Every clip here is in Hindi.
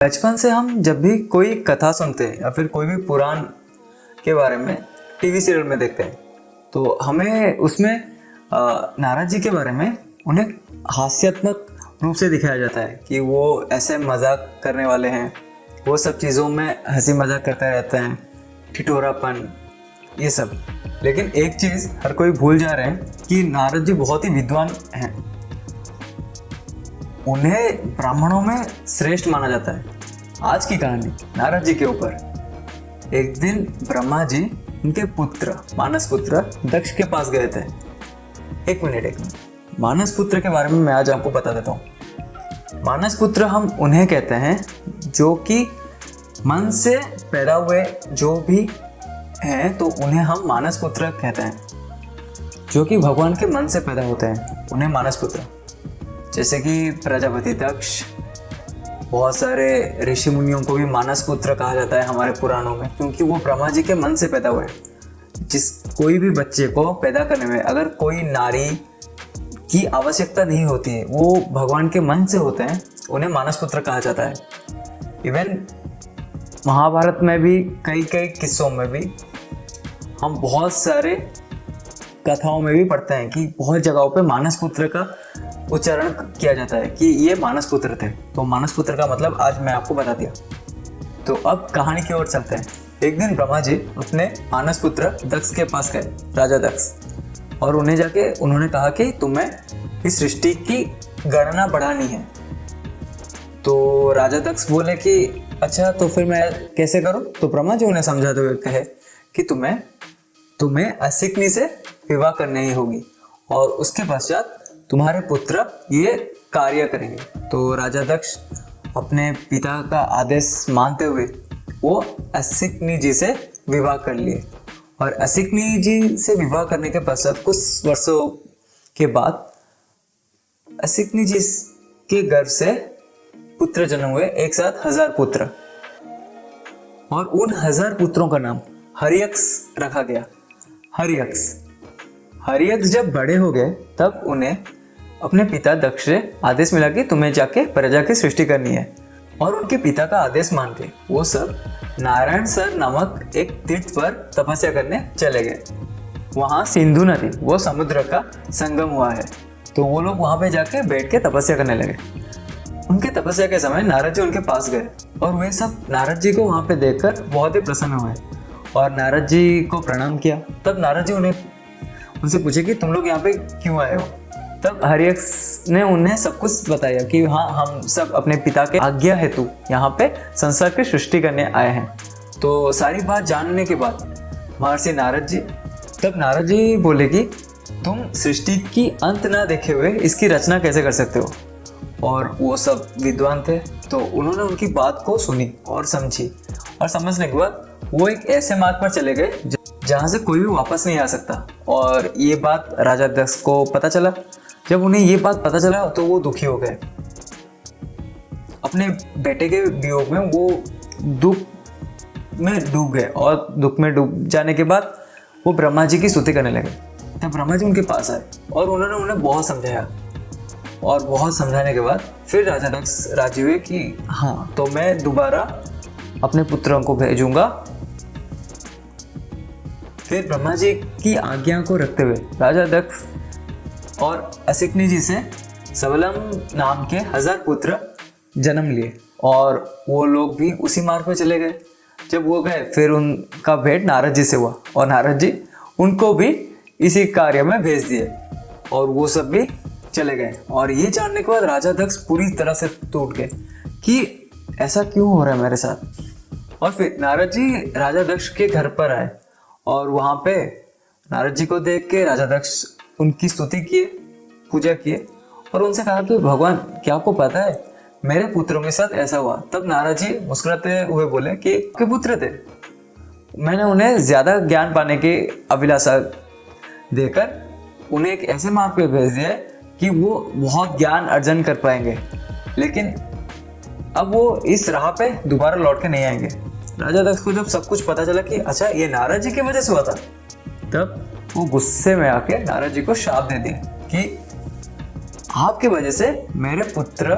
बचपन से हम जब भी कोई कथा सुनते हैं या फिर कोई भी पुराण के बारे में टीवी सीरियल में देखते हैं तो हमें उसमें नारद जी के बारे में उन्हें हास्यात्मक रूप से दिखाया जाता है कि वो ऐसे मजाक करने वाले हैं, वो सब चीज़ों में हंसी मजाक करते रहते हैं, ठिठोरापन ये सब। लेकिन एक चीज़ हर कोई भूल जा रहे हैं कि नारद जी बहुत ही विद्वान हैं। उन्हें ब्राह्मणों में श्रेष्ठ माना जाता है। आज की कहानी नारद जी के ऊपर। एक दिन ब्रह्मा जी उनके पुत्र मानस पुत्र दक्ष के पास गए थे। एक मिनट मानस पुत्र के बारे में मैं आज आपको बता देता हूँ। मानस पुत्र हम उन्हें कहते हैं जो कि मन से पैदा हुए जो भी हैं, तो उन्हें हम मानस पुत्र कहते हैं। जो कि भगवान के मन से पैदा होते हैं उन्हें मानस पुत्र। जैसे कि प्रजापति दक्ष, बहुत सारे ऋषि मुनियों को भी मानस पुत्र कहा जाता है हमारे पुराणों में, क्योंकि वो ब्रह्मा जी के मन से पैदा हुए। जिस कोई भी बच्चे को पैदा करने में अगर कोई नारी की आवश्यकता नहीं होती है, वो भगवान के मन से होते हैं, उन्हें मानस पुत्र कहा जाता है। इवन महाभारत में भी कई किस्सों में भी हम बहुत सारे कथाओं में भी पढ़ते हैं कि बहुत जगहों पे मानस पुत्र का उच्चारण किया जाता है कि ये मानस पुत्र थे। तो मानस पुत्र का मतलब आज मैं आपको बता दिया। तो अब कहानी की ओर चलते हैं। एक दिन ब्रह्मा जी अपने मानस पुत्र दक्ष के पास गए, राजा दक्ष, और उन्हें जाके उन्होंने कहा कि तुम्हें इस सृष्टि की गणना बढ़ानी है। तो राजा दक्ष बोले कि अच्छा, तो फिर मैं कैसे करूं? तो ब्रह्मा जी उन्हें समझाते हुए कहे कि तुम्हें असिकनी से विवाह करनी ही होगी और उसके पश्चात तुम्हारे पुत्र ये कार्य करेंगे। तो राजा दक्ष अपने पिता का आदेश मानते हुए वो असिकनी जी से विवाह कर लिए। और असिकनी जी से विवाह करने के पश्चात कुछ वर्षों के बाद असिकनी जी के गर्भ से पुत्र जन्म हुए, एक साथ 1000 पुत्र। और उन 1000 पुत्रों का नाम हरियक्ष रखा गया। हरियक्ष जब बड़े हो गए तब उन्हें अपने पिता दक्ष से आदेश मिला कि तुम्हें जाके प्रजा की सृष्टि करनी है। और उनके पिता का आदेश मान के वो सब नारायण सर नामक एक तीर्थ पर तपस्या करने चले गए। वहाँ सिंधु नदी, वो समुद्र का संगम हुआ है, तो वो लोग वहाँ पे जाके बैठ के तपस्या करने लगे। उनके तपस्या के समय नारद जी उनके पास गए और वे सब नारद जी को वहाँ पे देखकर बहुत ही प्रसन्न हुए और नारद जी को प्रणाम किया। तब नारद जी उनसे पूछे कि तुम लोग यहाँ पे क्यों आए हो? तब हरियक्ष ने उन्हें सब कुछ बताया कि हाँ, हम सब अपने पिता के आज्ञा हेतु यहाँ पे संसार की सृष्टि करने आए हैं। तो सारी बात जानने के बाद महर्षि नारद जी बोले कि तुम सृष्टि की अंत ना देखे हुए इसकी रचना कैसे कर सकते हो? और वो सब विद्वान थे, तो उन्होंने उनकी बात को सुनी और समझी, और समझने के बाद वो एक ऐसे मार्ग पर चले गए जहाँ से कोई भी वापस नहीं आ सकता। और ये बात राजा दक्ष को पता चला। जब उन्हें ये बात पता चला तो वो दुखी हो गए। अपने बेटे के वियोग में वो दुख में डूब गए, और दुख में डूब जाने के बाद वो ब्रह्मा जी की स्तुति करने लगे। तब ब्रह्मा जी उनके पास आए और उन्होंने उन्हें बहुत समझाया, और बहुत समझाने के बाद फिर राजा दक्ष राजी हुए कि हाँ, तो मैं दोबारा अपने पुत्रों को भेजूंगा। फिर ब्रह्मा जी की आज्ञा को रखते हुए राजा दक्ष और असिकनी जी से सबलम नाम के 1000 पुत्र जन्म लिए, और वो लोग भी उसी मार्ग पर चले गए। जब वो गए फिर उनका भेंट नारद जी से हुआ, और नारद जी उनको भी इसी कार्य में भेज दिए, और वो सब भी चले गए। और ये जानने के बाद राजा दक्ष पूरी तरह से टूट गए कि ऐसा क्यों हो रहा है मेरे साथ। और फिर नारद जी राजा दक्ष के घर पर आए, और वहाँ पे नारद जी को देख के राजा दक्ष उनकी स्तुति किए, पूजा किए, और उनसे कहा कि भगवान, क्या आपको पता है मेरे पुत्रों के साथ ऐसा हुआ? तब नारद जी मुस्कुराते हुए बोले कि आपके पुत्र थे, मैंने उन्हें ज़्यादा ज्ञान पाने की अभिलाषा देकर उन्हें एक ऐसे मार्ग पे भेज दिया कि वो बहुत ज्ञान अर्जन कर पाएंगे, लेकिन अब वो इस राह पे दोबारा लौट के नहीं आएंगे। राजा दक्ष को जब सब कुछ पता चला कि अच्छा, ये नारद जी की वजह से हुआ था, तब वो गुस्से में आके नारद जी को शाप दे दिया कि आपकी वजह से मेरे पुत्र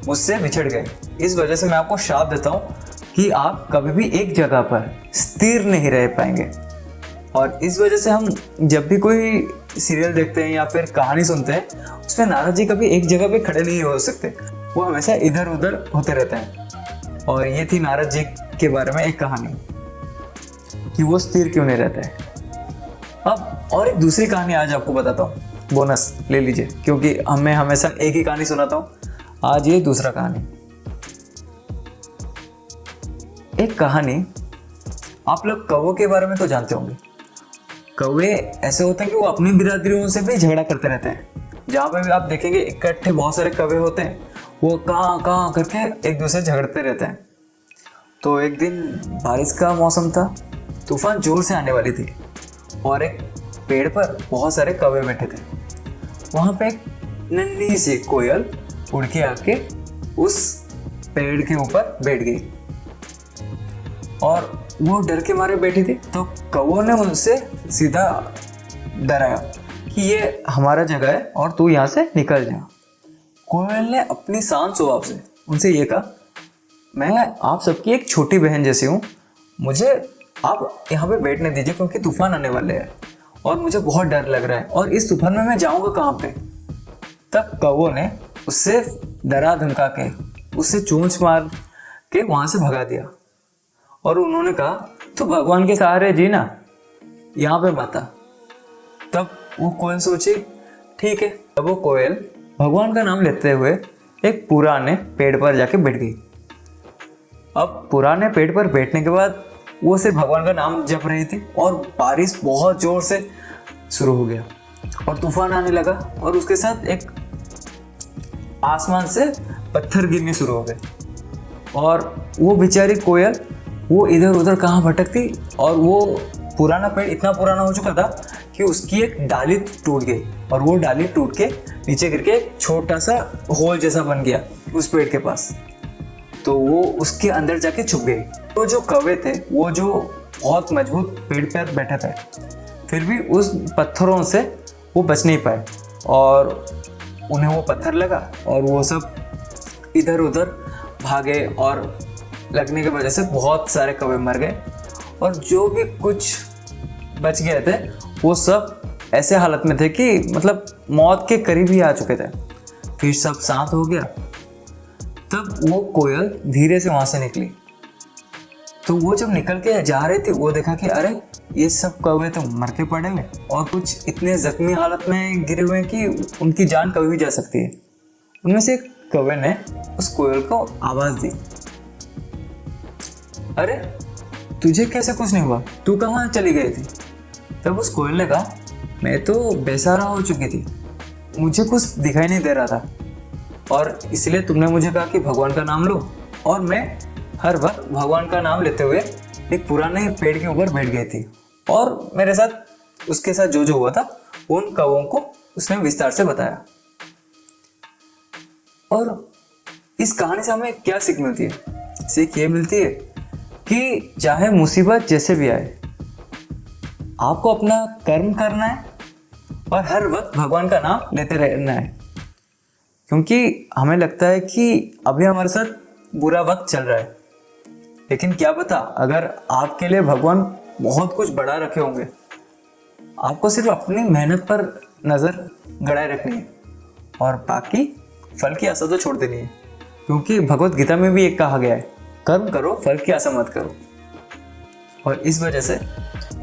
मुझसे बिछड़ गए। इस वजह से मैं आपको श्राप देता हूँ कि आप कभी भी एक जगह पर स्थिर नहीं रह पाएंगे। और इस वजह से हम जब भी कोई सीरियल देखते हैं या फिर कहानी सुनते हैं, उसमें नारद जी कभी एक जगह पे खड़े नहीं हो सकते, वो हमेशा इधर उधर होते रहते हैं। और ये थी नारद जी के बारे में एक कहानी कि वो स्थिर क्यों नहीं रहते हैं। अब और एक दूसरी कहानी आज आपको बताता हूँ, बोनस ले लीजिए, क्योंकि मैं हमेशा एक ही कहानी सुनाता हूँ। आज ये दूसरा कहानी। एक कहानी, आप लोग कौवों के बारे में तो जानते होंगे। कौवे ऐसे होते हैं कि वो अपनी बिरादरियों से भी झगड़ा करते रहते हैं। जहाँ पे भी आप देखेंगे इकट्ठे बहुत सारे कौवे होते हैं, वो कहाँ करके एक दूसरे से झगड़ते रहते हैं। तो एक दिन बारिश का मौसम था, तूफान जोर से आने वाली थी और एक पेड़ पर बहुत सारे कौवे बैठे थे। वहाँ पे एक नन्ही सी कोयल उड़ के आके उस पेड़ के ऊपर बैठ गई और वो डर के मारे बैठी थी। तो कौवों ने उनसे सीधा डराया कि ये हमारा जगह है और तू यहाँ से निकल जा। कोयल ने अपनी शांत स्वभाव से उनसे ये कहा, मैं आप सबकी एक छोटी बहन जैसी हूँ, मुझे आप यहाँ पे बैठने दीजिए क्योंकि तूफान आने वाले हैं और मुझे बहुत डर लग रहा है और इस तूफान में मैं जाऊँगा कहाँ पे। तब कौवों ने उससे डरा धमका के उससे चोंच मार के वहाँ से भगा दिया और उन्होंने कहा, तो भगवान के सहारे जी ना, यहाँ पे मत आ। तब वो कोयल सोची, ठीक है। तब वो कोयल भगवान का नाम लेते हुए एक पुराने पेड़ पर जाके बैठ गई। अब पुराने पेड़ पर बैठने के बाद वो सिर्फ भगवान का नाम जप रही थी और बारिश बहुत जोर से शुरू हो गया और तूफान आने लगा और उसके साथ एक आसमान से पत्थर गिरने शुरू हो गए। और वो बेचारी कोयल वो इधर उधर कहाँ भटकती और वो पुराना पेड़ इतना पुराना हो चुका था कि उसकी एक डाली टूट गई और वो डाली टूट के नीचे गिर के एक छोटा सा होल जैसा बन गया उस पेड़ के पास। तो वो उसके अंदर जाके छुप गई। तो जो कौवे थे वो जो बहुत मजबूत पेड़ पर बैठे थे, फिर भी उस पत्थरों से वो बच नहीं पाए और उन्हें वो पत्थर लगा और वो सब इधर उधर भागे और लगने की वजह से बहुत सारे कौवे मर गए और जो भी कुछ बच गए थे वो सब ऐसे हालत में थे कि मतलब मौत के करीब ही आ चुके थे। फिर सब शांत हो गया। तब वो कोयल धीरे से वहाँ से निकली। तो वो जब निकल के जा रही थी वो देखा कि अरे ये सब कौवे तो मर के पड़े हैं और कुछ इतने जख्मी हालत में गिरे हुए हैं कि उनकी जान कभी भी जा सकती है। उनमें से एक कौवे ने उस कोयल को आवाज़ दी, अरे तुझे कैसे कुछ नहीं हुआ, तू कहाँ चली गई थी। तब उस कोयल ने कहा, मैं तो बेसहारा हो चुकी थी, मुझे कुछ दिखाई नहीं दे रहा था और इसलिए तुमने मुझे कहा कि भगवान का नाम लो और मैं हर वक्त भगवान का नाम लेते हुए एक पुराने पेड़ के ऊपर बैठ गई थी और मेरे साथ उसके साथ जो जो हुआ था उन कौवों को उसने विस्तार से बताया। और इस कहानी से हमें क्या सीख मिलती है? सीख ये मिलती है कि चाहे मुसीबत जैसे भी आए, आपको अपना कर्म करना है और हर वक्त भगवान का नाम लेते रहना है। क्योंकि हमें लगता है कि अभी हमारे साथ बुरा वक्त चल रहा है, लेकिन क्या पता अगर आपके लिए भगवान बहुत कुछ बढ़ा रखे होंगे। आपको सिर्फ अपनी मेहनत पर नज़र गड़ाए रखनी है और बाकी फल की आशा तो छोड़ देनी है। क्योंकि भगवत गीता में भी एक कहा गया है, कर्म करो फल की आशा मत करो। और इस वजह से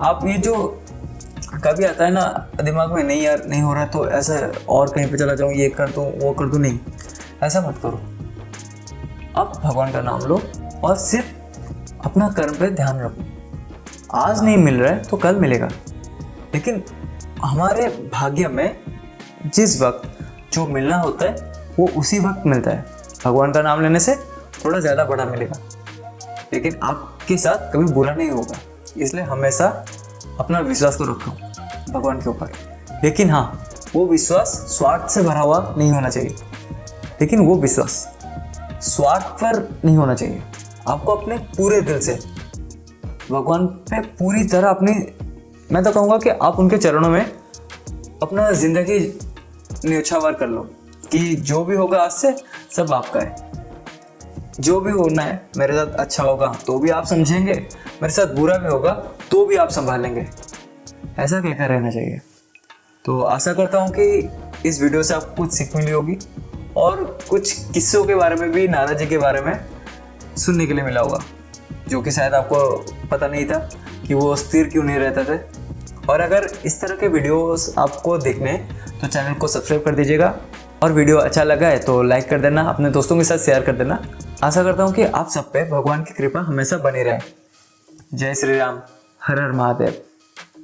आप ये जो कभी आता है ना दिमाग में, नहीं यार नहीं हो रहा तो ऐसा और कहीं पे चला जाऊँ, ये कर दूँ वो कर दूँ, नहीं ऐसा मत करो। आप भगवान का नाम लो और सिर्फ अपना कर्म पे ध्यान रखो। आज नहीं मिल रहा है तो कल मिलेगा, लेकिन हमारे भाग्य में जिस वक्त जो मिलना होता है वो उसी वक्त मिलता है। भगवान का नाम लेने से थोड़ा ज़्यादा बड़ा मिलेगा, लेकिन आपके साथ कभी बुरा नहीं होगा। इसलिए हमेशा अपना विश्वास को रखो भगवान के ऊपर। लेकिन हाँ, वो विश्वास स्वार्थ से भरा हुआ नहीं होना चाहिए, लेकिन वो विश्वास स्वार्थ पर नहीं होना चाहिए। आपको अपने पूरे दिल से भगवान पे पूरी तरह अपनी, मैं तो कहूँगा कि आप उनके चरणों में अपना ज़िंदगी न्यौछावर कर लो कि जो भी होगा आज से सब आपका है। जो भी होना है मेरे साथ अच्छा होगा तो भी आप समझेंगे, मेरे साथ बुरा भी होगा तो भी आप संभालेंगे, ऐसा कहकर रहना चाहिए। तो आशा करता हूँ कि इस वीडियो से आपको कुछ सीख मिली होगी और कुछ किस्सों के बारे में भी नारद जी के बारे में सुनने के लिए मिला होगा, जो कि शायद आपको पता नहीं था कि वो स्थिर क्यों नहीं रहते थे। और अगर इस तरह के वीडियोस आपको देखने हैं तो चैनल को सब्सक्राइब कर दीजिएगा, और वीडियो अच्छा लगा है तो लाइक कर देना, अपने दोस्तों के साथ शेयर कर देना। आशा करता हूँ कि आप सब पे भगवान की कृपा हमेशा बनी रहे। जय श्री राम, हर हर महादेव।